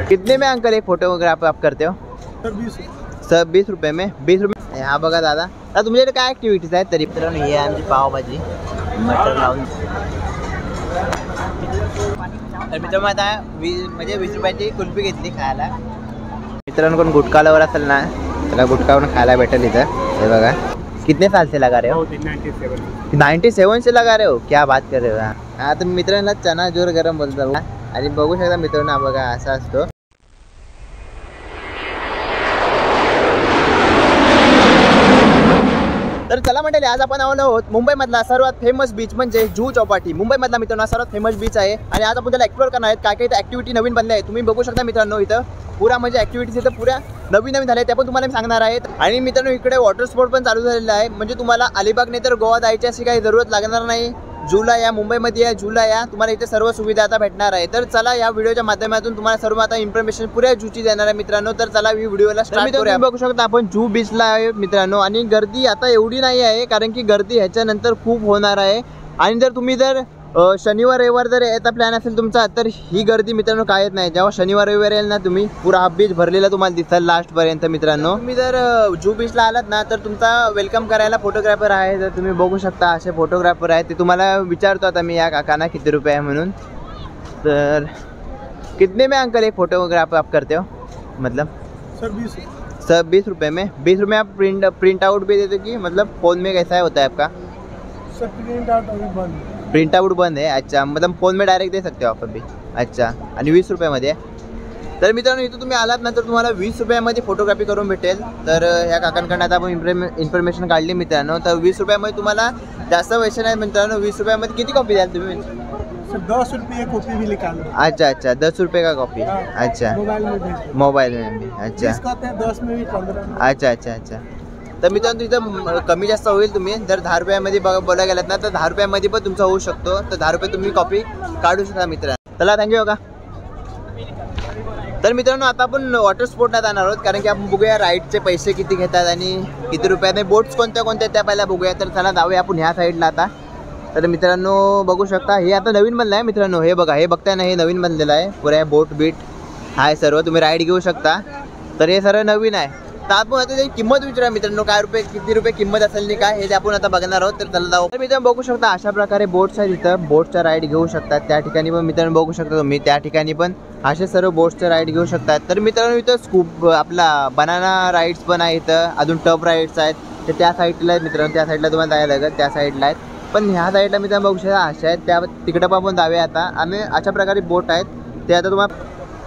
कितने में अंकल एक फोटोग्राफ आप करते हो? सब 20 रुपये में. 20 रुपये. हा बघा दादा, आता तुमच्याकडे काय ॲक्टिव्हिटीज आहेत तरी? तर ही आहे आमची पावभाजी मटर लावून. तर मित्रांनो आता म्हणजे 20 रुपयाची कुल्फी घेतली खायला. मित्रांनो कोण गुटखा लवर असेल ना त्याला गुटखा पण खायला भेटेल इधर. ये बघा. कितने साल से लगा रहे हो? 97 से लगा रहे हो. क्या बात कर रहे हो. हाँ तो मित्रांना चना जोर गरम बोलतो आणि बघू शकता मित्रांनो बघा असा असतो. तर चला मंडळी, आज आपण आलो आहोत मुंबईमधला सर्वात फेमस बीच म्हणजे जुहू चौपाटी. मुंबईमधला मित्रांनो सर्वात फेमस बीच आहे आणि आज आपण त्याला एक्सप्लोर करणार आहेत. काय काय इथं ॲक्टिव्हिटी नवीन बनल्या आहेत तुम्ही बघू शकता मित्रांनो. इथं पुरा म्हणजे ॲक्टिव्हिटीज इथं पुऱ्या नवीन झाल्या आहेत, त्या पण तुम्हाला मी सांगणार आहेत. आणि मित्रांनो इकडे वॉटर स्पोर्ट पण चालू झालेला आहे. म्हणजे तुम्हाला अलिबाग नाही तर गोवा जायची अशी काही जरूरत लागणार नाही. जूला या मुंबईमध्ये या जूला या तुम्हाला इथे सर्व सुविधा आता भेटणार आहे. तर चला या व्हिडिओच्या माध्यमातून तुम्हाला सर्व आता इन्फॉर्मेशन पुऱ्या जूची देणार आहे मित्रांनो. तर चला ही व्हिडिओला स्टार्ट करूया. बघू शकता आपण जुहू बीचला आहे मित्रांनो आणि गर्दी आता एवढी नाही आहे कारण की गर्दी ह्याच्यानंतर खूप होणार आहे. आणि जर तुम्ही जर शनिवार रविवार जर याचा प्लॅन असेल तुमचा तर ही गर्दी मित्रांनो काय येत नाही. जेव्हा शनिवार रविवार येईल ना तुम्ही पुरा हा बीच भरलेला तुम्हाला दिसेल लास्टपर्यंत मित्रांनो. तुम्ही जर जुहू बीचला आलात ना तर तुमचा वेलकम करायला फोटोग्राफर आहे. तर तुम्ही बघू शकता असे फोटोग्राफर आहेत. ते तुम्हाला विचारतो आता मी या काकांना किती रुपये आहे म्हणून. तर कितने में अंकल एक फोटोग्राफ आप करते हो? मतलब सब 20 रुपये में. 20 रुपये आप प्रिंट आउट भी देते कि मतलब फ़ोन में कैसा होता है आपका? प्रिंट आउट बंद है. अच्छा मतलब फ़ोन में डायरेक्ट दे सकते हो आप अभी. अच्छा आणि 20 रुपयामध्ये. तर मित्रांनो इथं तुम्ही आलात ना तर तुम्हाला 20 रुपयामध्ये फोटोग्राफी करून भेटेल. तर ह्या काकांकडनं आता आपण इन्फॉर्मेशन काढली मित्रांनो. तर 20 रुपयामध्ये तुम्हाला जास्त पैसे नाही मित्रांनो. 20 रुपयामध्ये किती कॉपी द्याल तुम्ही? 10 रुपये कॉपी भी निकालो. अच्छा अच्छा 10 रुपये का कॉपी. अच्छा मोबाईल में भी. अच्छा 10 में भी 15. अच्छा अच्छा अच्छा. तर मित्रांनो तिथं कमी जास्त होईल. तुम्ही जर 10 रुपयामध्ये बोलायला गेलात ना तर 10 रुपयामध्ये पण तुमचा होऊ शकतो. तर 10 रुपये तुम्ही कॉपी काढू शकता मित्रांनो. चला थँक्यू का. तर मित्रांनो आता आपण वॉटर स्पोर्टला जाणार आहोत कारण की आपण बघूया राईडचे पैसे किती घेतात आणि किती रुपयाने बोट्स कोणत्या कोणत्या त्या पहिल्या बघूया. तर चला जाऊया आपण ह्या साईडला आता. तर मित्रांनो बघू शकता हे आता नवीन बनलं आहे मित्रांनो. हे बघा हे बघताय ना हे नवीन बनलेलं आहे. पुऱ्या बोट बीट हाय सर्व तुम्ही राईड घेऊ शकता. तर हे सर्व नवीन आहे. तर आपण आता त्याची किंमत विचारा मित्रांनो काय रुपये किती रुपये किंमत असेल नाही काय हे आपण आता बघणार आहोत. तर चला जाऊ. तर मित्रांनो बघू शकता अशा प्रकारे बोट्स आहेत इथं. बोटचा राईड घेऊ शकतात. त्या ठिकाणी पण मित्रांनो बघू शकता तुम्ही त्या ठिकाणी पण असे सर्व बोट्सचा राईड घेऊ शकतात. तर मित्रांनो इथं स्कूप आपला बनाना राईड्स पण आहे इथं. अजून टफ राईड्स आहेत ते त्या साईडला आहेत मित्रांनो. त्या साईडला तुम्हाला जायला लागेल त्या साईडला आहेत. पण ह्या साईडला मित्रांनो बघू शकता अशा आहेत त्या तिकडं पण आपण जाऊया आता. आणि अशा प्रकारे बोट आहेत ते आता तुम्हाला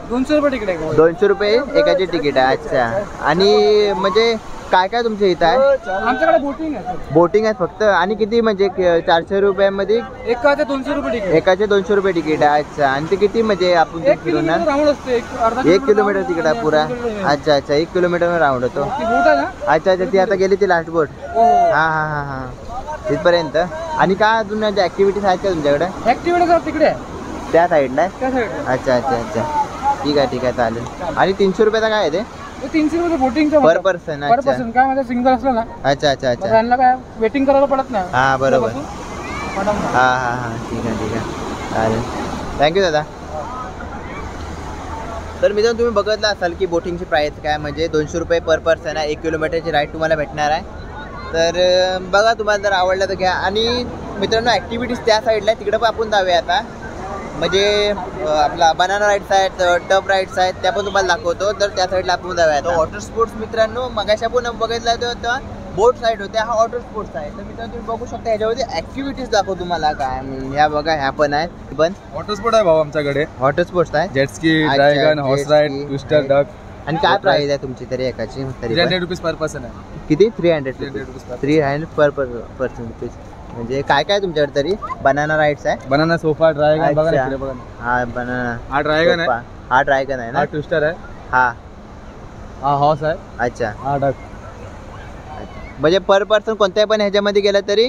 200 रुपये तिकीट आहे. 200 रुपये एकाची तिकीट आहे. अच्छा आणि म्हणजे काय काय तुमच्या इथं आहे? आमच्याकडे बोटिंग आहे. बोटिंग आहेत फक्त. आणि किती म्हणजे 400 रुपयामध्ये एकाचे 200 रुपये तिकीट. एकाचे 200 रुपये तिकीट आहे. अच्छा आणि ते किती म्हणजे आपण फिरवणार? 1 किलोमीटर तिकीट आहे पुरा. अच्छा अच्छा 1 किलोमीटर राऊंड होतो. अच्छा अच्छा ती आता गेली ती लास्ट बोट. हां हां हां हां तिथपर्यंत. आणि काय अजून ॲक्टिव्हिटीज आहेत का तुमच्याकडे? ॲक्टिव्हिटीज तिकडे त्या साईडला आहे. अच्छा अच्छा अच्छा ठीक आहे चालेल. आणि 300 रुपयाचा काय आहे ते? 300 रुपये बोटिंगचं पर पर्सन. पर पर्सन काय म्हणजे सिंगल असलं ना. अच्छा अच्छा अच्छा त्यांना काय वेटिंग करायला पडत नाही. हां बरोबर. हां ठीक आहे चालेल थँक्यू दादा. तर मित्रांनो तुम्ही बघितलं असाल की बोटिंगची प्राईस काय म्हणजे 200 रुपये पर पर्सन आहे. 1 किलोमीटरची राईड तुम्हाला भेटणार आहे. तर बघा तुम्हाला जर आवडलं तर घ्या. आणि मित्रांनो ॲक्टिव्हिटीज त्या साईडला आहे तिकडं पण आपण जाऊया आता. म्हणजे आपला बनाना राईड्स आहेत टफ राईड्स आहेत त्या पण तुम्हाला दाखवतो. तर त्या साईडला आपण जाऊया. तर वॉटर स्पोर्ट्स मित्रांनो मगाशी आपण बघितलं होतं बोट साईड होत्या. हा वॉटर स्पोर्ट्स आहे. तर मित्रांनो तुम्ही बघू शकता ह्याच्यामध्ये ॲक्टिव्हिटीज दाखवतो तुम्हाला काय. ह्या बघा ह्या पण आहेत. पण वॉटर स्पोर्ट आहे भाऊ आमच्याकडे. वॉटर स्पोर्ट्स आहे. Jet ski dragon horse ride twister duck. आणि काय प्राइस आहे तुमची तरी एकाची? 300 रुपीज पर पर्सन आहे. किती? 300 पर पर्सन रुपीज. म्हणजे काय काय तुमच्याकडे तरी? बनाना राईड्स आहे. बनाना सोफा ड्रॅगन बघा ना बघा. हा बनाना. हा ड्रॅगन आहे. हा ड्रॅगन आहे ना. हा ट्विस्टर आहे. हा हॉर्स आहे. अच्छा हा डक. म्हणजे पर पर्सन कोणत्याही पण ह्याच्यामध्ये गेला तरी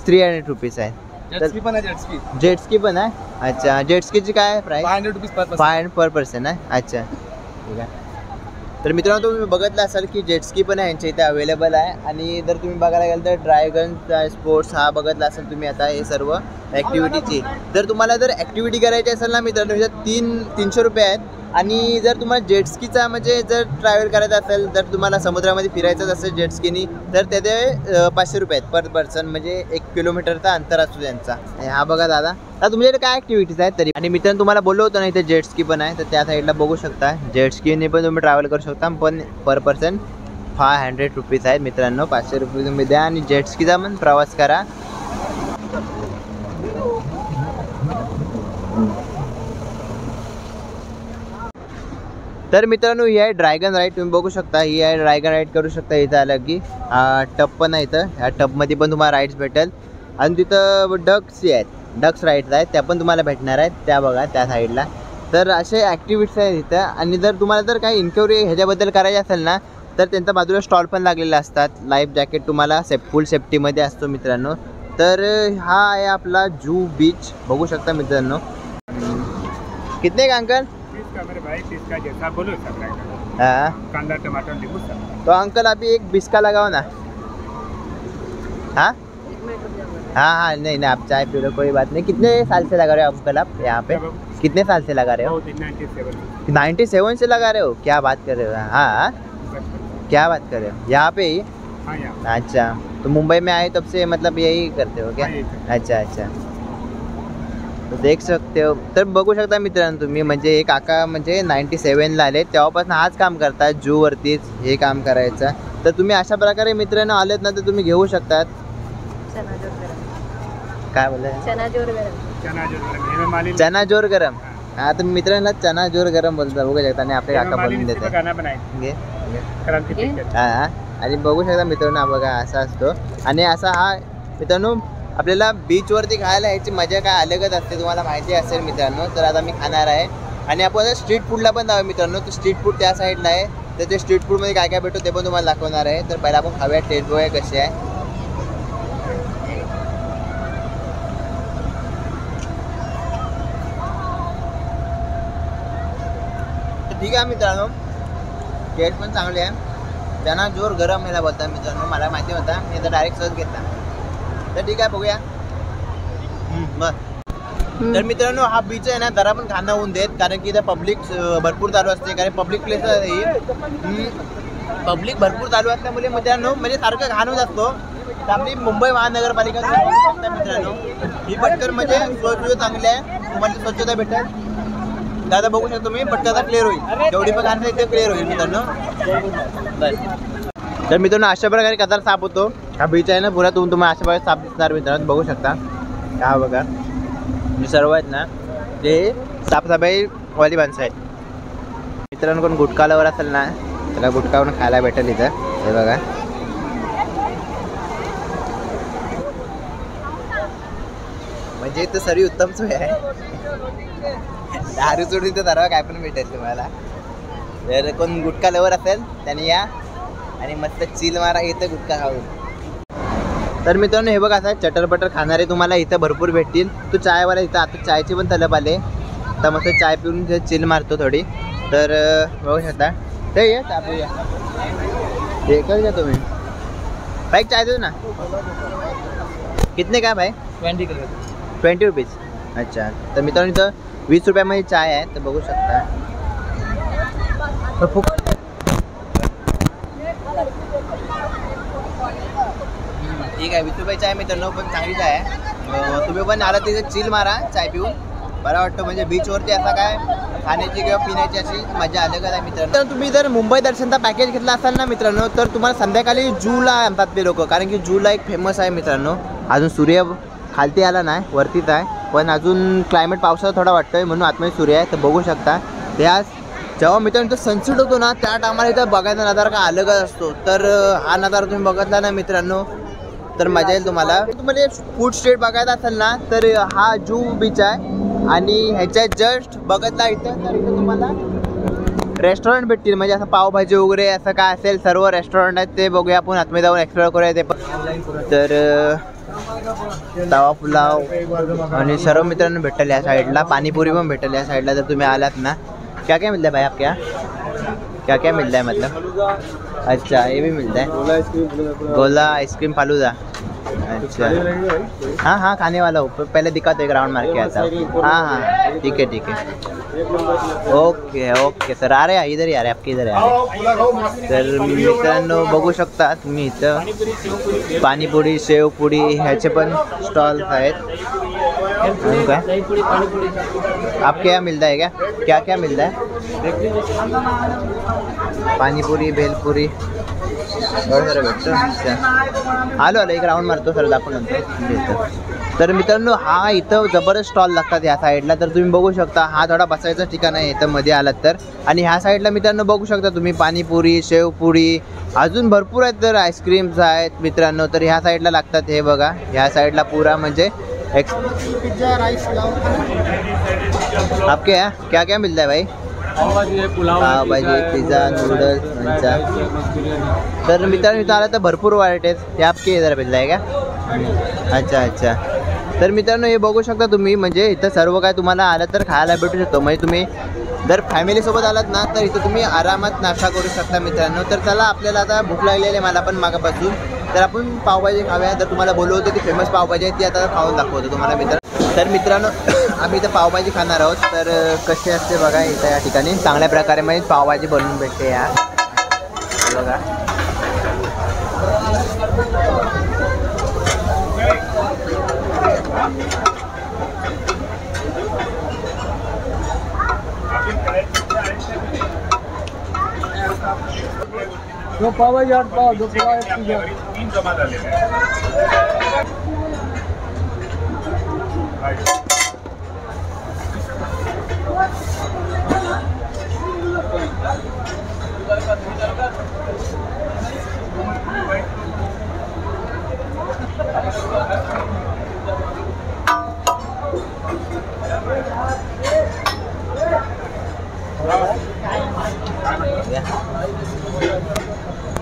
300 रुपीज आहे. जेटस्की पण आहे. जेटस्की पण आहे. अच्छा जेटस्कीची काय प्राइस? 500 rupees per person. 500 पर पर्सन आहे. अच्छा ठीक आहे. तर मित्रांनो तुम्ही बघितलं असाल की जेटस्की पण आहे यांच्या इथे अवेलेबल आहे. आणि जर तुम्ही बघायला गेलं तर ड्रॅगन स्पोर्ट्स हा बघितला असाल तुम्ही आता हे सर्व ॲक्टिव्हिटीची. तर तुम्हाला जर ॲक्टिव्हिटी करायची असेल ना मित्रांनो, ह्याच्यात 300 रुपये आहेत. आणि जर तुम्हाला जेटस्कीचा म्हणजे जर ट्रॅव्हल करायचं असेल, जर तुम्हाला समुद्रामध्ये फिरायचं असेल जेटस्कीनी, तर त्याचे 500 रुपये आहेत पर पर्सन, म्हणजे 1 किलोमीटरचा अंतर असतो त्यांचा. आणि हा बघा दादा, आता तुमच्याकडे काय ॲक्टिव्हिटीज आहेत तरी. आणि मित्रांनो तुम्हाला बोललो होतं ना इथे जेटस्की पण आहे, तर त्या साईडला बघू शकता. जेटस्कीने पण तुम्ही ट्रॅव्हल करू शकता, पण पर पर्सन 500 रुपीज आहेत मित्रांनो. 500 रुपये तुम्ही द्या आणि जेटस्कीचा पण प्रवास करा. तर मित्रांनो ही आहे ड्रॅगन राईड, तुम्ही बघू शकता. ही आहे ड्रॅगन राईड, करू शकता. इथं आलं की टब पण आहे इथं, ह्या टबमध्ये पण तुम्हाला राईड्स भेटेल. आणि तिथं डक्स आहेत, डक्स राईड्स आहेत, त्या पण तुम्हाला भेटणार आहेत. त्या बघा त्या साईडला. तर असे ॲक्टिव्हिटीज आहेत इथं. आणि जर तुम्हाला जर काही इन्क्वायरी ह्याच्याबद्दल करायची असेल ना, तर त्यांच्या बाजूला स्टॉल पण लागलेले असतात. लाईफ जॅकेट तुम्हाला फुल सेफ्टीमध्ये असतो मित्रांनो. तर हा आहे आपला जुहू बीच, बघू शकता मित्रांनो. कितने का अंकल? मेरे भाई इसका जैसा बोलो हाँ कांदा टमाटर नींबू सब. तो अंकल अभी एक 20 का लगाओ ना. हाँ हाँ हाँ, नहीं नहीं, आप चाय पी लो, कोई बात नहीं. कितने साल से लगा रहे हो अंकल आप यहाँ पे? कितने साल से लगा रहे हो? 97 से लगा रहे हो? क्या बात कर रहे हो? हाँ, क्या बात कर रहे हो? यहाँ पे ही? अच्छा, तो मुंबई में आए तब से मतलब यही करते हो क्या? अच्छा अच्छा, तो देख सकते हो. तर बघू शकता मित्रांनो तुम्ही, म्हणजे एक काका म्हणजे 97ला आले, तेव्हापासून हाच काम करतात, जूवरतीच हे काम करायचं. तर तुम्ही अशा प्रकारे मित्रांनो आलेत ना, तर तुम्ही घेऊ शकतात. काय बोलले? चना जोर गरम. हा, तर मित्रांनो चना जोर गरम बोलतात, बघू शकता. आणि आपले काका बोलून देतात. हा, आणि बघू शकता मित्रांनो, हा बघा असा असतो. आणि असा हा मित्रांनो आपल्याला बीचवरती खायला याची मजा काय अलगच असते, तुम्हाला माहिती असेल मित्रांनो. तर आता मी खाणार आहे. आणि आपण स्ट्रीट फूडला पण जाऊ मित्रांनो. तर स्ट्रीट फूड त्या साईडला आहे, तर ते स्ट्रीट फूडमध्ये काय काय भेटतो ते पण तुम्हाला दाखवणार आहे. तर पहिला आपण खाऊया, टेस्ट बघूया कशी आहे. ठीक आहे मित्रांनो, टेस्ट पण चांगले आहे. त्यांना जोर गरम याला बोलतात मित्रांनो, मला माहिती होता, मी तर डायरेक्ट सहज घेतला. तर ठीक आहे, बघूया. तर मित्रांनो हा बीच आहे ना, जरा पण खाणं होऊन देत, कारण की इथं पब्लिक भरपूर चालू असते. कारण पब्लिक प्लेस आहे, पब्लिक भरपूर चालू असल्यामुळे मित्रांनो म्हणजे सारखं घाण होत असतो. तर आपली मुंबई महानगरपालिका मित्रांनो ही पटकन म्हणजे सोय चांगली आहे, तुम्हाला स्वच्छता भेटेल. दादा बघू शकतो मी, पटकन क्लिअर होईल, जेवढी पण घाण इथे क्लिअर होईल मित्रांनो. तर मित्रांनो अशा प्रकारे कचरा साफ होतो. हा बीच आहे ना पुरा, तुम्हाला अशा प्रकारे साफ दिसणार मित्रांनो, बघू शकता. हा बघा, जे सर्व आहेत ना ते साफसफाई वाली माणसं आहेत मित्रांनो. कोण गुटखा लवर असेल ना, त्याला गुटखा पण खायला भेटेल इथं. हे बघा, म्हणजे इथं सर्व उत्तम सोय आहे. दारू सोडून इथं सर्व काय पण भेटेल तुम्हाला. जर कोण गुटखा लवर असेल त्याने या आणि मस्त चिल मारा इथं गुटखा खाऊन. तर मित्रांनो हे बघा, असं चटरपटर खाणारे तुम्हाला इथं भरपूर भेटतील. तो चायवाला इथं आता चायची पण तलब आले, तर मस्त चाय पिऊन चिल मारतो थोडी. तर बघू शकता. ते ये चहा पिऊया, हे कर घ्या तुम्ही. भाई चाय दो ना. कितने का भाई? 20 रुपीज. अच्छा, तर मित्रांनो इथं 20 रुपयामध्ये चाय आहे, तर बघू शकता. ठीक आहे, 20 रुपये चाय मित्रांनो, पण चांगली चाय आहे. तुम्ही पण आला तिथे चिल मारा चाय पिऊन, बरं वाटतं. म्हणजे बीचवरती असा काय खाण्याची किंवा पिण्याची अशी मजा अलगच आहे मित्रांनो. तर तुम्ही जर मुंबई दर्शनचा पॅकेज घेतला असाल ना मित्रांनो, तर तुम्हाला संध्याकाळी जूला आणतात ते लोक, कारण की जूला एक फेमस आहे मित्रांनो. अजून सूर्य खालती आला नाही, वरतीच आहे, पण अजून क्लायमेट पावसाळा थोडा वाटतोय म्हणून आतमध्ये सूर्य आहे. तर बघू शकता. त्यास जेव्हा मित्रांनो सनसेट होतो ना, त्या टायमाला इथं बघायचा नजारा का अलगच असतो. तर हा नजारा तुम्ही बघितला ना मित्रांनो, तर मजा येईल तुम्हाला. तुम्हाला फूड स्ट्रीट बघायचा असेल ना, तर हा जुहू बीच आहे. आणि ह्याच्या जस्ट बघितला इथं, तर इथं तुम्हाला रेस्टॉरंट भेटतील, म्हणजे असं पावभाजी वगैरे असं काय असेल सर्व रेस्टॉरंट आहेत. ते बघूया आपण, आतमध्ये जाऊन एक्सप्लोर करूया ते पण. तर तवा पुलाव आणि सर्व मित्रांनो भेटेल या साईडला. पाणीपुरी पण भेटेल या साईडला जर तुम्ही आलात ना. क्या क्या मिलता है भाई आपके यहाँ? क्या क्या मिलता है मतलब? अच्छा, ये भी मिलता है, गोला आइसक्रीम फालूदा. अच्छा हाँ हाँ खाने वाला हूँ, पहले दिखा तो एक राउंड मार के आता हूँ। हाँ हाँ ठीक है ओके ओके सर आ रहे हैं इधर ही आ रहे आपके इधर आ रहे तर मित्रांनो बघू शकता तुम्ही इथं पाणीपुरी शेवपुरी ह्याचे पण स्टॉल आहेत। काय आपके यहाँ मिलता है क्या क्या मिलता है? पाणीपुरी भेलपुरी बरं भेटतं। अच्छा आलो एक राऊंड मारतो सर दाखवून नंतर। तर मित्रांनो हा इथं जबरदस्त स्टॉल लागतात ह्या साईडला, तर तुम्ही बघू शकता हा थोडा बसायचा ठिकाण आहे इथं मध्ये आलात तर। आणि ह्या साईडला मित्रांनो बघू शकता तुम्ही पाणीपुरी शेवपुरी अजून भरपूर आहेत, तर आईस्क्रीम्स आहेत मित्रांनो। तर ह्या साईडला लागतात हे बघा, ह्या साईडला पुरा म्हणजे पिज्जा राइस आपके यहाँ क्या क्या मिलता है भाई? पाव भाजी पिज़्ज़ा नूडल्स मंचा। तर मित्रांनो इथं आला तर भरपूर व्हरायटी आहेत, ते आपके इधर मिळत आहे का? अच्छा अच्छा तर मित्रांनो हे बघू शकता तुम्ही, म्हणजे इथं सर्व काय तुम्हाला आलं तर खायला भेटू शकतो। म्हणजे तुम्ही जर फॅमिलीसोबत आलात ना तर इथं तुम्ही आरामात नाश्ता करू शकता मित्रांनो। तर चला आपल्याला आता भूक लागलेली आहे मला पण मागापासून, तर आपण पावभाजी खाऊया। तर तुम्हाला बोललो होतो की फेमस पावभाजी आहे ती आता खाऊन दाखवतो तुम्हाला मित्रांनो। तर मित्रांनो आम्ही इथं पावभाजी खाणार आहोत, तर कशी असते बघा इथं या ठिकाणी चांगल्या प्रकारे म्हणजे पावभाजी बनवून भेटते या बघा। दो पाव भाजी 8 पाव 2 पाव 1 पिज्जा 3 जमा झालेले आहे।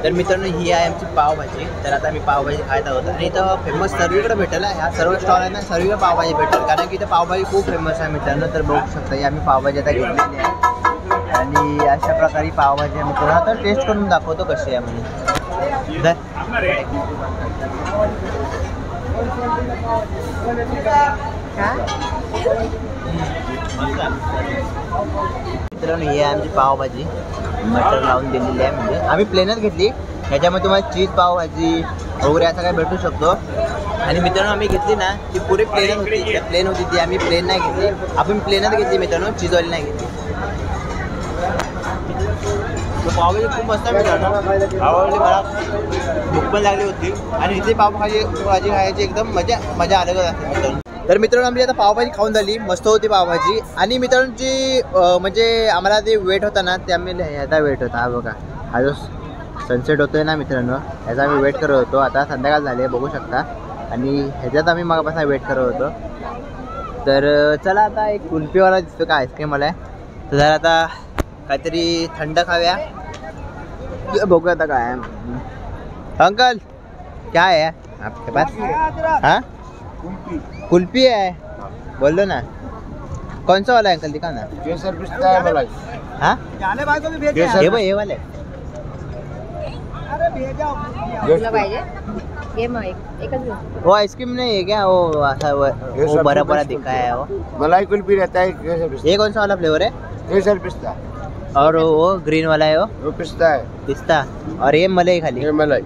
तर मित्रांनो ही आहे आमची पावभाजी। तर आता मी पावभाजी खात आहोत आणि इथं फेमस सर्वीकडे भेटेल, ह्या सर्व स्टॉल आहेत ना सर्वीकडे पावभाजी भेटेल, कारण की इथं पावभाजी खूप फेमस आहे मित्रांनो। तर बघू शकता ही आम्ही पावभाजी आता घेतलेली आहे आणि अशा प्रकारे पावभाजी आहे मित्रांनो। आता टेस्ट करून दाखवतो कशी आहे म्हणजे। मित्रांनो ही आहे आमची पावभाजी, मटर लावून दिलेली आहे, म्हणजे आम्ही प्लेनच घेतली। ह्याच्यामध्ये तुम्हाला चीज पावभाजी वगैरे असं काय भेटू शकतो। आणि मित्रांनो आम्ही घेतली ना ती पुरी प्लेन होती, प्लेन होती ती आम्ही प्लेन नाही घेतली, आपण प्लेनच घेतली मित्रांनो, चीजवाली नाही घेतली। पावभाजी खूप मस्त आहे मित्रांनो, आवडली मला, भूक पण लागली होती आणि इथे पावभाजी खायची एकदम मजा अलगच असते मित्रांनो। तर मित्रांनो आमची आता पावभाजी खाऊन झाली, मस्त होती पावभाजी। आणि मित्रांनो जी म्हणजे आम्हाला ते वेट होता ना ते आम्ही ह्याचा वेट होता, हा बघा हा जो सनसेट होतोय ना मित्रांनो ह्याचा आम्ही वेट करत होतो। आता संध्याकाळ झाली बघू शकता आणि ह्याच्यात आम्ही मागापासून वेट करत होतो। तर चला आता एक कुल्फीवाला दिसतो का आईस्क्रीम मला आहे, तर जरा आता काहीतरी थंड खाव्या, बघूया आता काय आहे। अंकल क्या है आपके पास? हाँ कुल्फी है, बोल दो ना कौन सा वाला है अंकल, दिखा ना। केसर पिस्ता है मलाई। हाँ केसर ये वाले वो आइसक्रीम नहीं है क्या, वो ऐसा वो बड़ा बड़ा दिखा है वो मलाई कुल्फी रहता है केसर पिस्ता। ये कौन सा वाला फ्लेवर है? केसर पिस्ता और वो ग्रीन वाला है वो पिस्ता है। पिस्ता, और ये मलाई खाली ये मलाई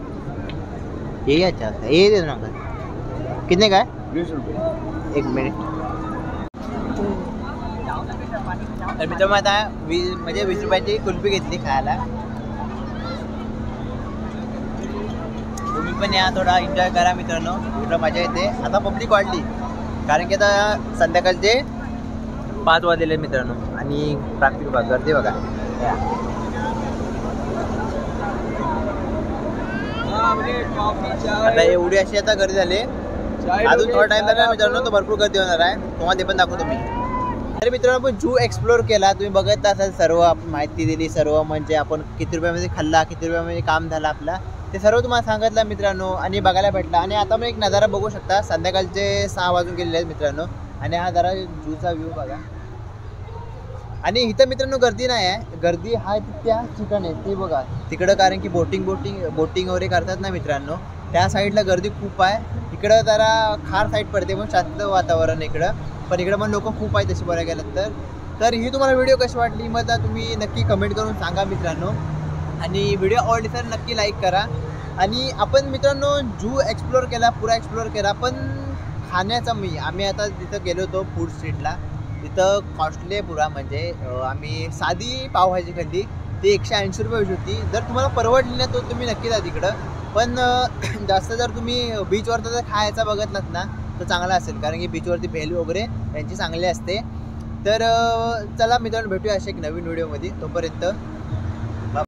यही अच्छा है, ये दे दो ना अंकल। कितने का है? 20 रुपये। 1 मिनिट। तर मित्रांनो आता म्हणजे 20 रुपयाची कुल्फी घेतली खायला, तुम्ही पण या थोडा एन्जॉय करा मित्रांनो, थोडं मजा येते। आता पब्लिक वाढली कारण की आता संध्याकाळचे 5 वाजलेले मित्रांनो आणि ट्रॅफिक बघा, गर्दी बघा। आता एवढी अशी आता गर्दी झाली, अजून थोडा टाइम लागला मित्रांनो तो भरपूर गर्दी होणार आहे, तुम्हाला ते पण दाखवतो मी। तर मित्रांनो आपण जू एक्सप्लोर केला, तुम्ही बघत असाल सर्व आपण माहिती दिली, सर्व म्हणजे आपण किती रुपयामध्ये खाल्ला, किती रुपयामध्ये काम झालं आपला, ते सर्व तुम्हाला सांगितलं मित्रांनो आणि बघायला भेटला। आणि आता मी एक नजारा बघू शकता, संध्याकाळचे 6 वाजून गेलेले आहेत मित्रांनो आणि हा जरा जूचा व्ह्यू बघा। आणि इथं मित्रांनो गर्दी नाही आहे, गर्दी हा त्या ठिकाणी आहे ते बघा तिकडं, कारण की बोटिंग वगैरे करतात ना मित्रांनो, त्या साईडला गर्दी खूप आहे। इकडं जरा खार साईड पडते पण शांत वातावरण इकडं, पण इकडं पण लोक खूप आहेत तशी बघायला गेलं तर ही तुम्हाला व्हिडिओ कशी वाटली मग तुम्ही नक्की कमेंट करून सांगा मित्रांनो. आणि व्हिडिओ आवडली तर नक्की लाईक करा. आणि आपण मित्रांनो जू एक्सप्लोअर केला, पुरा एक्सप्लोअर केला, पण खाण्याचा आम्ही आता तिथं गेलो होतो फूड स्ट्रीटला. तिथं कॉस्टली आहे पुरा, म्हणजे आम्ही साधी पावभाजी खाल्ली, ती 180 रुपये होती. जर तुम्हाला परवडली ना तर तुम्ही नक्की जा तिकडं. पण जास्त जर तुम्ही बीचवरचं जर खायचा बघतलात ना तर चांगला असेल, कारण की बीचवरती भेल वगैरे त्यांची चांगली असते. तर चला मित्रांनो भेटूया अशा एक नवीन व्हिडिओमध्ये. तोपर्यंत